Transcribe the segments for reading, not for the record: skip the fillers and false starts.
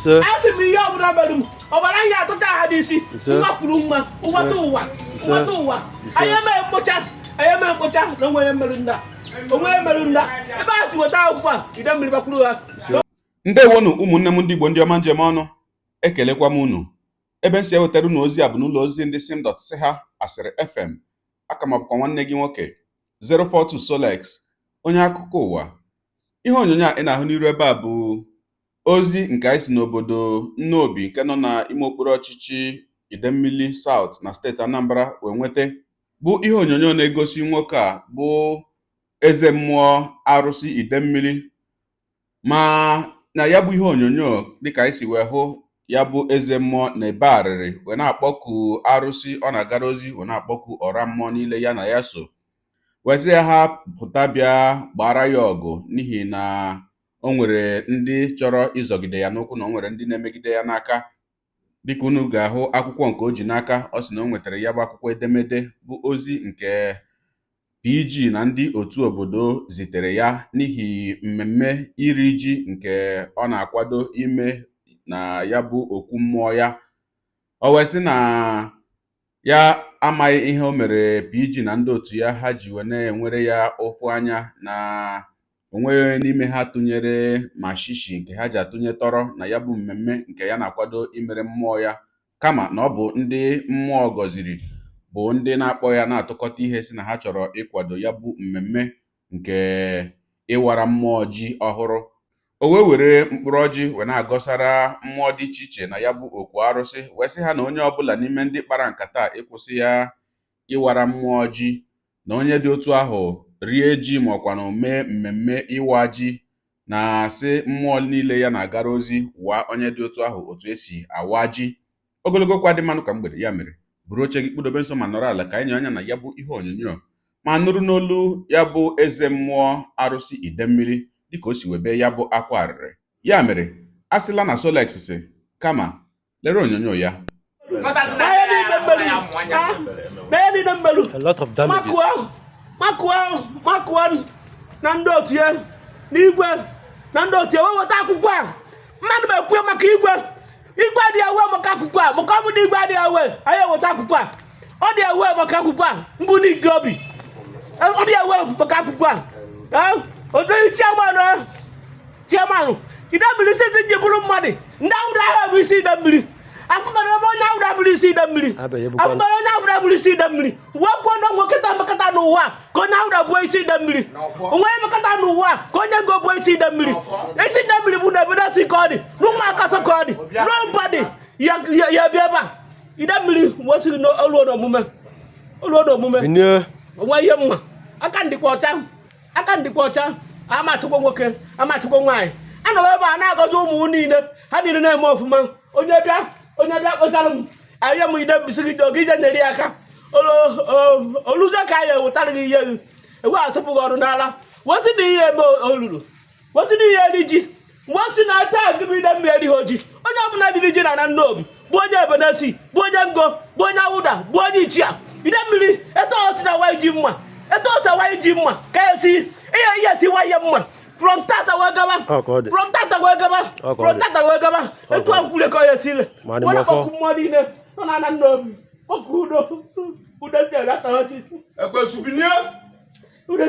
asị m ihe ọbụla mere m ọbara ya atụta ha dị isi nwa kwuru mma ụwata ụwa anyị eme mkpocha na onwe merụ nda ebe a si weta akwụkwọ a ide mmiri bakwuru ha. ndewonu ụmụnne m ndị Igbo ndị ọma njem ọnụ, ekelekwa m unu. ebe nsi ewetara unu ozi a bụ n'ụlọ ozi ndị sim.ha asịrị FM. aka m bụkwa nwanne gị nwoke 042 Solex, onye akụkọ ụwa. ihe onyonyo a ị na-ahụ n'iru ebe a bụ ozi nke anyị si n'obodo Nnobi nke nọ n'ime okpuru ọchịchị Idemmili South na steeti Anambra wee nweta. bụ ihe onyonyo na-egosi nwoke a bụ eze mmụọ arụsị Idemmili. ma na ya bụ ihe onyonyo dịka anyị si wee hụ ya bụ eze mmụọ na-ebe arịrị wee na-akpọku arụsị ọ na-agara ozi wee na-akpọku ọra mmụọ niile ya na ya so, wezi ya ha pụta bịa gbara ya ọgụ n'ihi na o nwere ndị chọrọ ịzọgide ya n'ụkwụ na o nwere ndị na-emegide ya n'aka. dịka unu ga-ahụ akwụkwọ nke o ji n'aka, ọ sị na o nwetara ya bụ akwụkwọ edemede bụ ozi nke PG na ndị otu obodo zitere ya n'ihi mmemme iri ji nke ọ na-akwado ime na ya bụ okwu mmụọ ya. o wee sị na ya amaghị ihe o mere PG na ndị otu ya ha ji wee na-enwere ya ụfụ anya, na onwe n'ime ha tụnyere ma shishi nke ha ji atụnye tọrọ na ya bụ mmemme nke ya na-akwado imere mmụọ ya, kama na ọ bụ ndị mmụọ gọziri bụ ndị na-akpọ ya na-atụkọta ihe si na ha chọrọ ịkwado ya bụ mmemme nke ịwara mmụọ ji ọhụrụ. o wee were mkpụrụ ọjị wee na-agọsara mmụọ dị iche iche na ya bụ okwu arụsị, wee sị ha na onye ọbụla n'ime ndị kpara nkata ịkwụsị ya ịwara mmụọ ji, na onye dị otu ahụ rie ji ma ọkwanụ mee mmemme ịwa ji, na sị mmụọ niile ya na-agara ozi wa onye dị otu ahụ otu esi awa ji. ogologo kwa dị mmanụ ka mgbede, ya mere buru oche gị kpụdobe nso ma nọrọ ala ka anyị anya na ya bụ ihe onyonyo ma nụrụ n'olu ya bụ eze mmụọ arụsị Idemmili dịka o si webe ya bụ akwa arịrị. ya mere a sịla na Solex si kama lere onyonyo ya. makụọ na ndị otu ya n'igwe na ndị otu ya wee weta akwụkwọ a. mmadụ m ekwe maka igwe adịghị ewe maka akwụkwọ a, maka ọ bụ na igwe adịghị ewe anyị eweta akwụkwọ a. ọ dị ewe maka akwụkwọ a mbụ n'ige obi, ọ dị ewe maka akwụkwọ a. odoghị chiamanụ Idemmili site nje bụrụ mmadụ ndị awụda ahụ bụ isi Idemmili. afụbara ebe onye awụda bụrụ isi Idemmili, afụbara onye awụda bụrụ isi Idemmili. wee kwuo na nwekọta mekọta n'ụwa ka onye awụda bụ isi Idemmili, onwe mekọta n'ụwa ka onye ngo bụ isi Idemmili. isi Idemmili bụ na obodo si ka ọ dị n'ụmụ akọsọ ka ọ dị n'ụbọdị ya bịa ebe a. Idemmili wesịrị n'olu omume onwe ihe mma aka ndịkwa ọcha amatụkwo nwoke amatụkwo nwaanyị. ana m ebe a na-agọzi ụmụ niile, ha niile na-eme ọfụma. onye bịa kpesara m ahịa m Idemmili sị gị oge ije nyere ya aka oluze ka anyị ewetara gị ihe gị ewe asịpụghị ọrụ n'ala wesị na ihe eme olulu wesị na ihe eri ji wesị na taa gị bụ Idemmili erighị oji. onye ọbụla dịrị ji na Nnobi bụ onye Ebenesi bụ onye ngo bụ onye awụda bụ onye ichia. Idemmili etu o si na waị ji mma, etu o si waị ji mma ka ya si ihe si waị ya mma frontata wee gaba etu a nkwule ka ya sile wala ọkụ mmụọ niile nọ na Nnobi ọkụ udo si ata ọjị ekwe subinie udo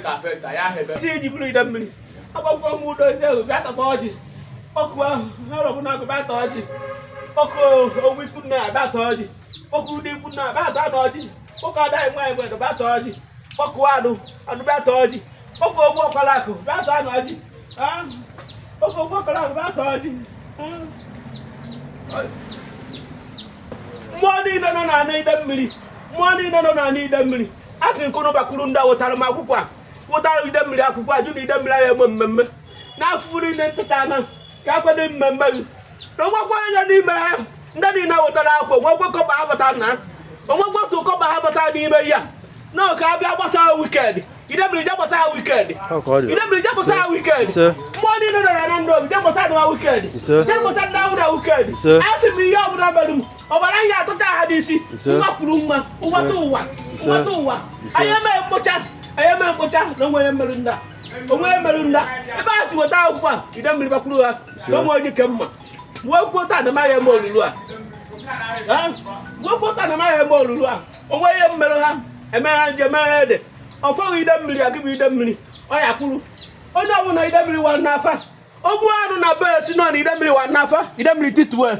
apeta ya hebe si ji bụrụ Idemmili agbakọ m udo si ahụ bịa takwa ọjị. ọkụ ahụ ọrọbụ na agụ bịa ta ọjị, ọkụ owu ikwu nna abịa ta ọjị, ọkụ ụdị ikwu nna abịa ta ọjị, ọkụ adaghị nwaanyị gbe bịa ta ọjị, ọkụ adụ bịa ta ọjị, ọkụ ogbu ọkọla akụ bịa ta ọjị, ọkụ ogbu ọkọla akụ bịa ta ọjị. mmụọ niile nọ n'ala Idemmili a sị nkụnụ bakwuru ndị wụtara m akwụkwọ a, wụtara Idemmili akwụkwọ a jụ na Idemmili ya eme mmemme n'afọ niile ntụta na ka akwado mmemme gị na onwekwa onye n'ime ha ndị niile wetara akwụkwọ nwekwe kọba ha bata na onwekwe otu kọba ha bata n'ime ya na ka abịa gbasara wikendi. Idemmili je gbasara wikendi, Idemmili je gbasara wikendi. mmụọ niile nọ na Nnobi je gbasara na wikendi, je gbasara na awụda wikendi. asị m ihe ọbụla mere m ọbara ya atụta ha dị isi nwa kwuru mma ụwata ụwa anyị eme mkpocha na onwe merụ nda onwe merụ nna ebe a si weta akwụkwọ a ide mmiri bakwuru ha na onwe onye ke mma wee kwuo taa na amaghị eme olulu a wee kwuo taa na amaghị eme olulu a onwe ihe mmerụ ha eme ha nje mee ede ọfọghị ide mmiri agịbụ ide mmiri ọ ya kwuru onye ọbụla ide mmiri wa n'afa ogbu anụ na be si nọ na ide mmiri wa n'afa ide mmiri tituwe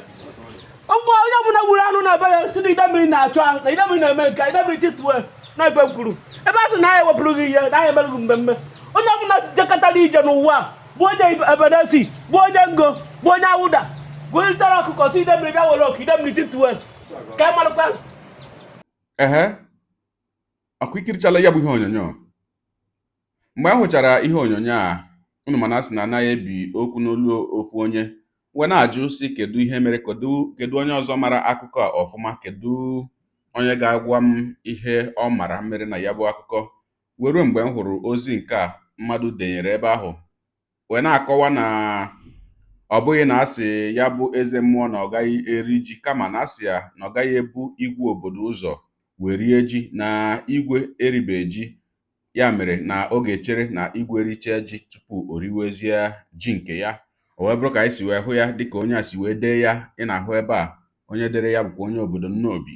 ogbu onye ọbụla gburu anụ na be ya si na ide mmiri na-achụ ahụ na ide mmiri na-eme nke ide mmiri tituwe na ife kwuru ebe a sị na anyị ewepụrụ gị ihe na anyị emerụghị mmemme onye ọbụla jekọtara ije n'ụwa bụ onye ebedesi bụ onye ngo bụ onye awụda bụ chọrọ ọkụkọ si ide mmiri bịa were ọkụ ide mmiri tituwe ka ị marụkwa ehe ọkụ ikirichala ya bụ ihe onyonyo mgbe a hụchara ihe onyonyo a unu mana asị na anaghị ebi okwu n'olu ofu onye wee na-ajụ si kedu ihe mere kedu onye ọzọ mara akụkọ a ọfụma kedu onye ga-agwa m ihe ọ mara mere na ya bụ akụkọ wee ruo mgbe m hụrụ ozi nke a mmadụ denyere ebe ahụ wee na-akọwa na ọ bụghị na asị ya bụ eze mmụọ na ọ gaghị eri ji kama na asị ya na ọ gaghị ebu igwe obodo ụzọ wee rie ji na igwe eribe ji ya mere na ọ ga-echere na igwe richaa ji tupu o riwezie ji nke ya o wee bụrụ ka anyị si wee hụ ya dịka onye a si wee dee ya ị na-ahụ ebe a onye dere ya bụkwa onye obodo Nnobi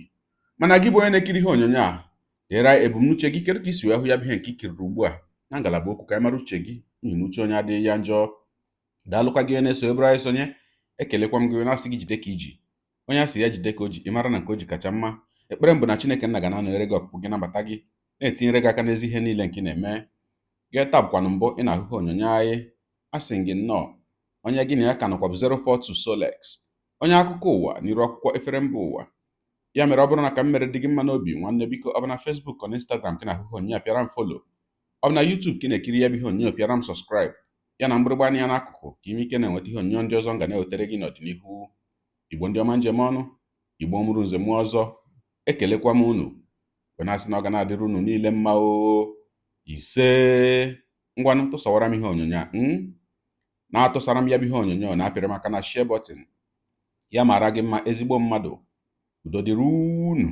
mana gị bụ onye na-ekiri ihe onyonyo a dere ebumnuche gị kedu ka i si wee hụ ya bụ ihe nke ikiriri ugbu a na ngalaba okwu ka anyị mara uche gị n'ihi na uche onye adịghị ya njọ daalụkwa gị na-eso ebere anyị sonye ekelekwa m gị na-asị gị jide ka iji onye a sị ya jide ka o ji ị mara na nke o ji kacha mma ekpere mbụ na Chineke nna ga na-anọnyere gị ọpụpụ gị nabata gị na-etinyere gị aka n'ezi ihe niile nke ị na-eme gị taa bụkwanụ mbụ ị na-ahụ ihe onyonyo anyị a sị gị nnọọ onye gị na ya ka nọkwa bụ 042 Solex onye akụkọ ụwa n'iru akwụkwọ efere mba ụwa ya mere ọ bụrụ na ka m mere dị gị mma n'obi nwanne biko ọ bụ na Facebook ọ na Instagram ka na-ahụ ihe onyonyo pịara m folo ọ bụ na YouTube ka ị na-ekiri ya bụ ihe onyonyo pịara m sọskraịb ya na mgbịrịgba anya n'akụkụ ka ime ike na-enweta ihe onyonyo ndị ọzọ m ga na-ewetara gị n'ọdịnihu Igbo ndị ọma njem ọnụ Igbo mụrụ nze mụọ ọzọ ekelekwa m unu wee na-asị na ọ ga na-adịrị unu niile mma o ise ngwanụ tụsawara m ihe onyonyo a na-atụsara m ya bụ ihe onyonyo na-apịrị maka na share button ya mara gị mma ezigbo mmadụ udo dịrị unu